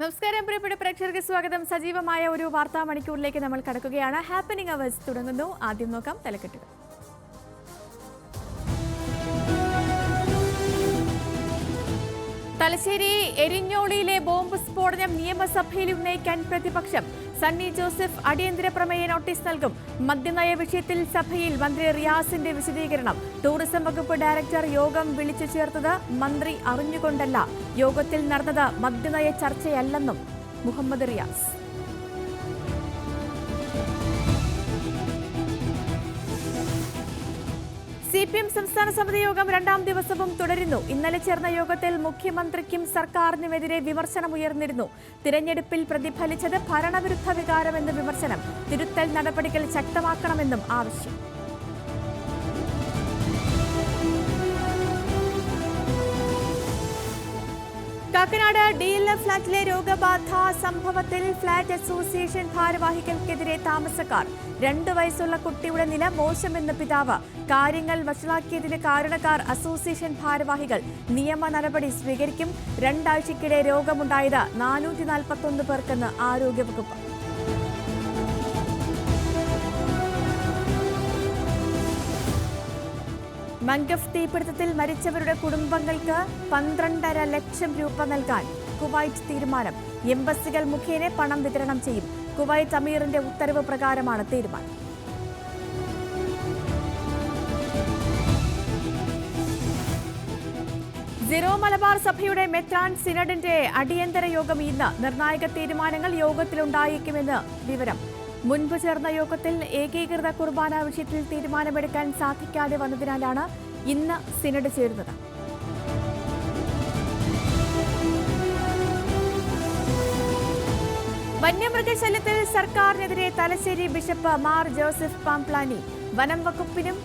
നമസ്കാരം പ്രിയപ്പെട്ട പ്രേക്ഷകർക്ക് സ്വാഗതം. സജീവമായ ഒരു വാർത്താ മണിക്കൂറിലേക്ക് നമ്മൾ കടക്കുകയാണ്. ഹാപ്പനിംഗ് അവേഴ്സ് തുടങ്ങുന്നു. ആദ്യം നോക്കാം തലക്കെട്ടുകൾ. തലശ്ശേരി എരിഞ്ഞോളിയിലെ ബോംബ് സ്ഫോടനം നിയമസഭയിൽ ഉന്നയിക്കാൻ പ്രതിപക്ഷം. സണ്ണി ജോസഫ് അടിയന്തര പ്രമേയ നോട്ടീസ് നൽകും. മദ്യനയ വിഷയത്തിൽ സഭയിൽ മന്ത്രി റിയാസിന്റെ വിശദീകരണം. ടൂറിസം വകുപ്പ് ഡയറക്ടർ യോഗം വിളിച്ചു ചേർത്തത് മന്ത്രി അറിഞ്ഞുകൊണ്ടല്ല. യോഗത്തിൽ നടന്നത് മദ്യനയ ചർച്ചയല്ലെന്നും മുഹമ്മദ് റിയാസ്. CPM സംസ്ഥാന സമിതി യോഗം രണ്ടാം ദിവസവും തുടരുന്നു. ഇന്നലെ ചേർന്ന യോഗത്തിൽ മുഖ്യമന്ത്രിക്കും സർക്കാരിനുമെതിരെ വിമർശനമുയർന്നിരുന്നു. തിരഞ്ഞെടുപ്പിൽ പ്രതിഫലിച്ചത് ഭരണവിരുദ്ധ വികാരമെന്ന് വിമർശനം. തിരുത്തൽ നടപടികൾ ശക്തമാക്കണമെന്നും ആവശ്യം. കാക്കനാട് DLF ഫ്ളാറ്റിലെ രോഗബാധ സംഭവത്തിൽ ഫ്ളാറ്റ് അസോസിയേഷൻ ഭാരവാഹികൾക്കെതിരെ താമസക്കാർ. 2 വയസ്സുള്ള കുട്ടിയുടെ നില മോശമെന്ന് പിതാവ്. കാര്യങ്ങൾ വഷളാക്കിയതിന് കാരണക്കാർ അസോസിയേഷൻ ഭാരവാഹികൾ. നിയമ നടപടി സ്വീകരിക്കും. 2 ആഴ്ചയ്ക്കിടെ രോഗമുണ്ടായത് 441 പേർക്കെന്ന് ആരോഗ്യവകുപ്പ്. മംഗഫ് തീപിടുത്തത്തിൽ മരിച്ചവരുടെ കുടുംബങ്ങൾക്ക് 12.5 ലക്ഷം രൂപ നൽകാൻ കുവൈറ്റ് തീരുമാനം. എംബസികൾ മുഖേന പണം വിതരണം ചെയ്യും. കുവൈറ്റ് അമീറിന്റെ ഉത്തരവ് പ്രകാരമാണ് തീരുമാനം. സിറോ മലബാർ സഭയുടെ മെത്രാൻ സിനഡിന്റെ അടിയന്തര യോഗം ഇന്ന്. നിർണായക തീരുമാനങ്ങൾ യോഗത്തിലുണ്ടായേക്കുമെന്ന് വിവരം. മുൻപ് ചേർന്ന യോഗത്തിൽ ഏകീകൃത കുർബാന വിഷയത്തിൽ തീരുമാനമെടുക്കാൻ സാധിക്കാതെ വന്നതിനാലാണ് ഇന്ന് സിനഡ് ചേരുന്നത്. വന്യമൃഗശല്യത്തിൽ സർക്കാരിനെതിരെ തലശ്ശേരി ബിഷപ്പ് മാർ ജോസഫ് പാംപ്ലാനി. വനം വകുപ്പിനും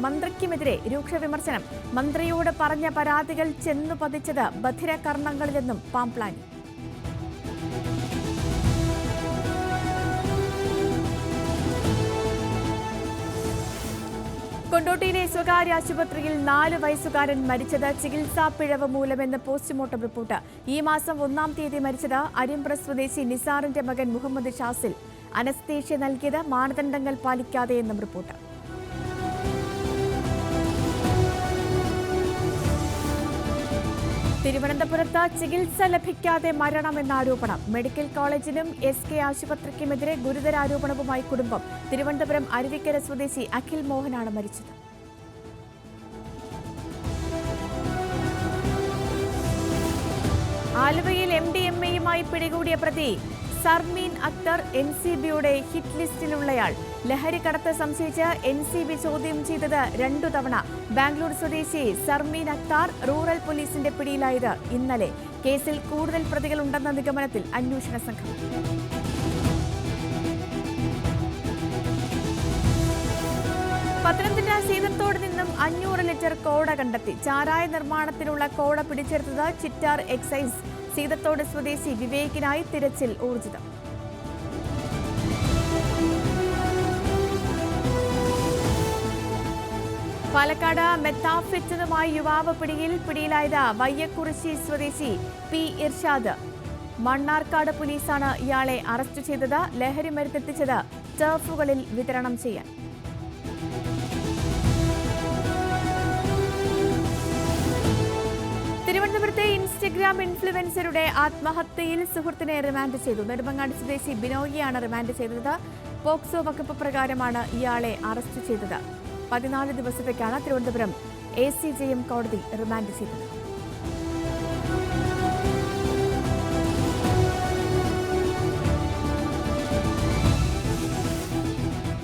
മന്ത്രിക്കുമെതിരെ രൂക്ഷ വിമർശനം. മന്ത്രിയോട് പറഞ്ഞ പരാതികൾ ചെന്നു പതിച്ചത് ബധിരകർണങ്ങളിലെന്നും പാംപ്ലാനി. കൊണ്ടോട്ടിയിലെ സ്വകാര്യ ആശുപത്രിയിൽ 4 വയസ്സുകാരൻ മരിച്ചത് ചികിത്സാ പിഴവ് മൂലമെന്ന് പോസ്റ്റ്മോർട്ടം റിപ്പോർട്ട്. ഈ മാസം 1-ാം തീയതി മരിച്ചത് അരിമ്പ്ര സ്വദേശി നിസാറിന്റെ മകൻ മുഹമ്മദ് ഷാസിൽ. അനസ്തേഷ്യ നൽകിയത് മാനദണ്ഡങ്ങൾ പാലിക്കാതെയെന്നും റിപ്പോർട്ട്. തിരുവനന്തപുരത്ത് ചികിത്സ ലഭിക്കാതെ മരണമെന്ന ആരോപണം. മെഡിക്കൽ കോളേജിനും SK ആശുപത്രിക്കുമെതിരെ ഗുരുതര ആരോപണവുമായി കുടുംബം. തിരുവനന്തപുരം അരുവിക്കര സ്വദേശി അഖിൽ മോഹനാണ് മരിച്ചത്. ആലുവയിൽ MDMA-യുമായി പിടികൂടിയ പ്രതി സർമീൻ അക്തർ NCBയുടെ ഹിറ്റ് ലിസ്റ്റിലുള്ളയാൾ. ലഹരിക്കടത്ത് സംശയിച്ച് NCB ചോദ്യം ചെയ്തത് 2 തവണ. ബാംഗ്ലൂർ സ്വദേശി സർമീൻ അക്താർ റൂറൽ പോലീസിന്റെ പിടിയിലായത് ഇന്നലെ. കേസിൽ കൂടുതൽ പ്രതികളുണ്ടെന്ന നിഗമനത്തിൽ അന്വേഷണ സംഘം. പത്തനംതിട്ട സീതത്തോട് നിന്നും 500 ലിറ്റർ കോട കണ്ടെത്തി. ചാരായ നിർമ്മാണത്തിനുള്ള കോട പിടിച്ചെടുത്തത് ചിറ്റാർ എക്സൈസ്. സീതത്തോട് സ്വദേശി വിവേകിനായി തിരച്ചിൽ ഊർജിതം. പാലക്കാട് മെത്താഫെറ്റനുമായി യുവാവ് പിടിയിലായത് വയ്യക്കുറിശി സ്വദേശി P ഇർഷാദ്. മണ്ണാർക്കാട് പോലീസാണ് ഇയാളെ അറസ്റ്റ് ചെയ്തത്. ലഹരി മരുന്നെത്തിച്ചത് ടർഫുകളിൽ വിതരണം ചെയ്യാൻ. തിരുവനന്തപുരത്തെ ഇൻസ്റ്റഗ്രാം ഇൻഫ്ലുവൻസറുടെ ആത്മഹത്യയിൽ സുഹൃത്തിനെ റിമാൻഡ് ചെയ്തു. നെടുമങ്ങാട് സ്വദേശി ബിനോയിയാണ് റിമാൻഡ് ചെയ്തത്. പോക്സോ വകുപ്പ് പ്രകാരമാണ് ഇയാളെ അറസ്റ്റ് ചെയ്തത്. 14 ദിവസത്തേക്കാണ് തിരുവനന്തപുരം ACJM കോടതി റിമാൻഡ് ചെയ്തത്.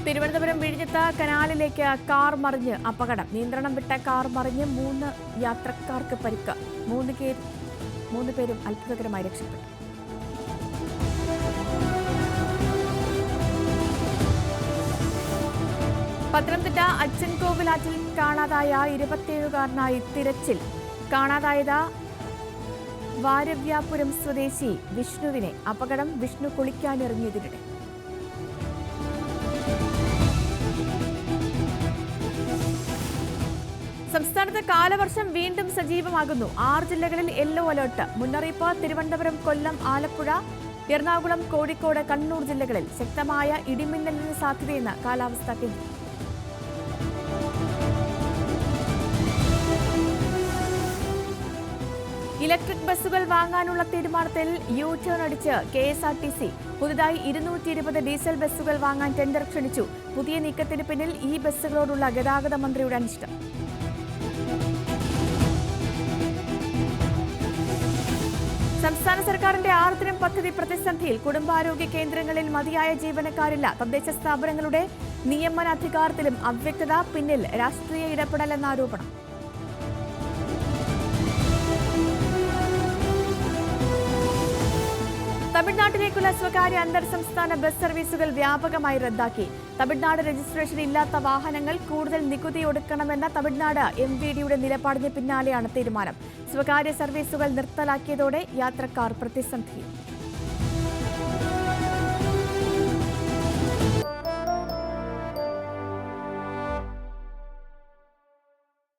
തിരുവനന്തപുരം വിഴിഞ്ഞത്ത് കനാലിലേക്ക് കാർ മറിഞ്ഞ് അപകടം. നിയന്ത്രണം വിട്ട കാർ മറിഞ്ഞ് 3 യാത്രക്കാർക്ക് പരിക്ക്. 3 പേരും അത്ഭുതകരമായി രക്ഷപ്പെട്ടു. പത്തനംതിട്ട അച്ചൻകോവിലാറ്റിൽ കാണാതായ 27കാരനായി തിരച്ചിൽ. കാണാതായത് വാരവ്യാപുരം സ്വദേശി വിഷ്ണുവിനെ. അപകടം വിഷ്ണു കുളിക്കാനിറങ്ങിയതിനിടെ. സംസ്ഥാനത്ത് കാലവർഷം വീണ്ടും സജീവമാകുന്നു. 6 ജില്ലകളിൽ യെല്ലോ അലർട്ട്. മുന്നറിയിപ്പ് തിരുവനന്തപുരം, കൊല്ലം, ആലപ്പുഴ, എറണാകുളം, കോഴിക്കോട്, കണ്ണൂർ ജില്ലകളിൽ. ശക്തമായ ഇടിമിന്നലിന് സാധ്യതയെന്ന് കാലാവസ്ഥാ കേന്ദ്രം. ഇലക്ട്രിക് ബസ്സുകൾ വാങ്ങാനുള്ള തീരുമാനത്തിൽ യു-ടേൺ അടിച്ച് KSRTC. പുതുതായി 220 ഡീസൽ ബസ്സുകൾ വാങ്ങാൻ ടെൻഡർ ക്ഷണിച്ചു. പുതിയ നീക്കത്തിന് പിന്നിൽ ഈ ബസ്സുകളോടുള്ള ഗതാഗത മന്ത്രിയുടെ അനിഷ്ടം. സംസ്ഥാന സർക്കാരിന്റെ ആർദ്രം പദ്ധതി പ്രതിസന്ധിയിൽ. കുടുംബാരോഗ്യ കേന്ദ്രങ്ങളിൽ മതിയായ ജീവനക്കാരില്ല. തദ്ദേശ സ്ഥാപനങ്ങളുടെ നിയമനാധികാരത്തിലും അവ്യക്തത. പിന്നിൽ രാഷ്ട്രീയ ഇടപെടലെന്ന ആരോപണം. തമിഴ്നാട്ടിലേക്കുള്ള സ്വകാര്യ അന്തർ സംസ്ഥാന ബസ് സർവീസുകൾ വ്യാപകമായി റദ്ദാക്കി. തമിഴ്നാട് രജിസ്ട്രേഷൻ ഇല്ലാത്ത വാഹനങ്ങൾ കൂടുതൽ നികുതി ഒടുക്കണമെന്ന തമിഴ്നാട് MVDയുടെ നിലപാടിന് പിന്നാലെയാണ് തീരുമാനം. സ്വകാര്യ സർവീസുകൾ നിർത്തലാക്കിയതോടെ യാത്രക്കാർ പ്രതിസന്ധിയിൽ.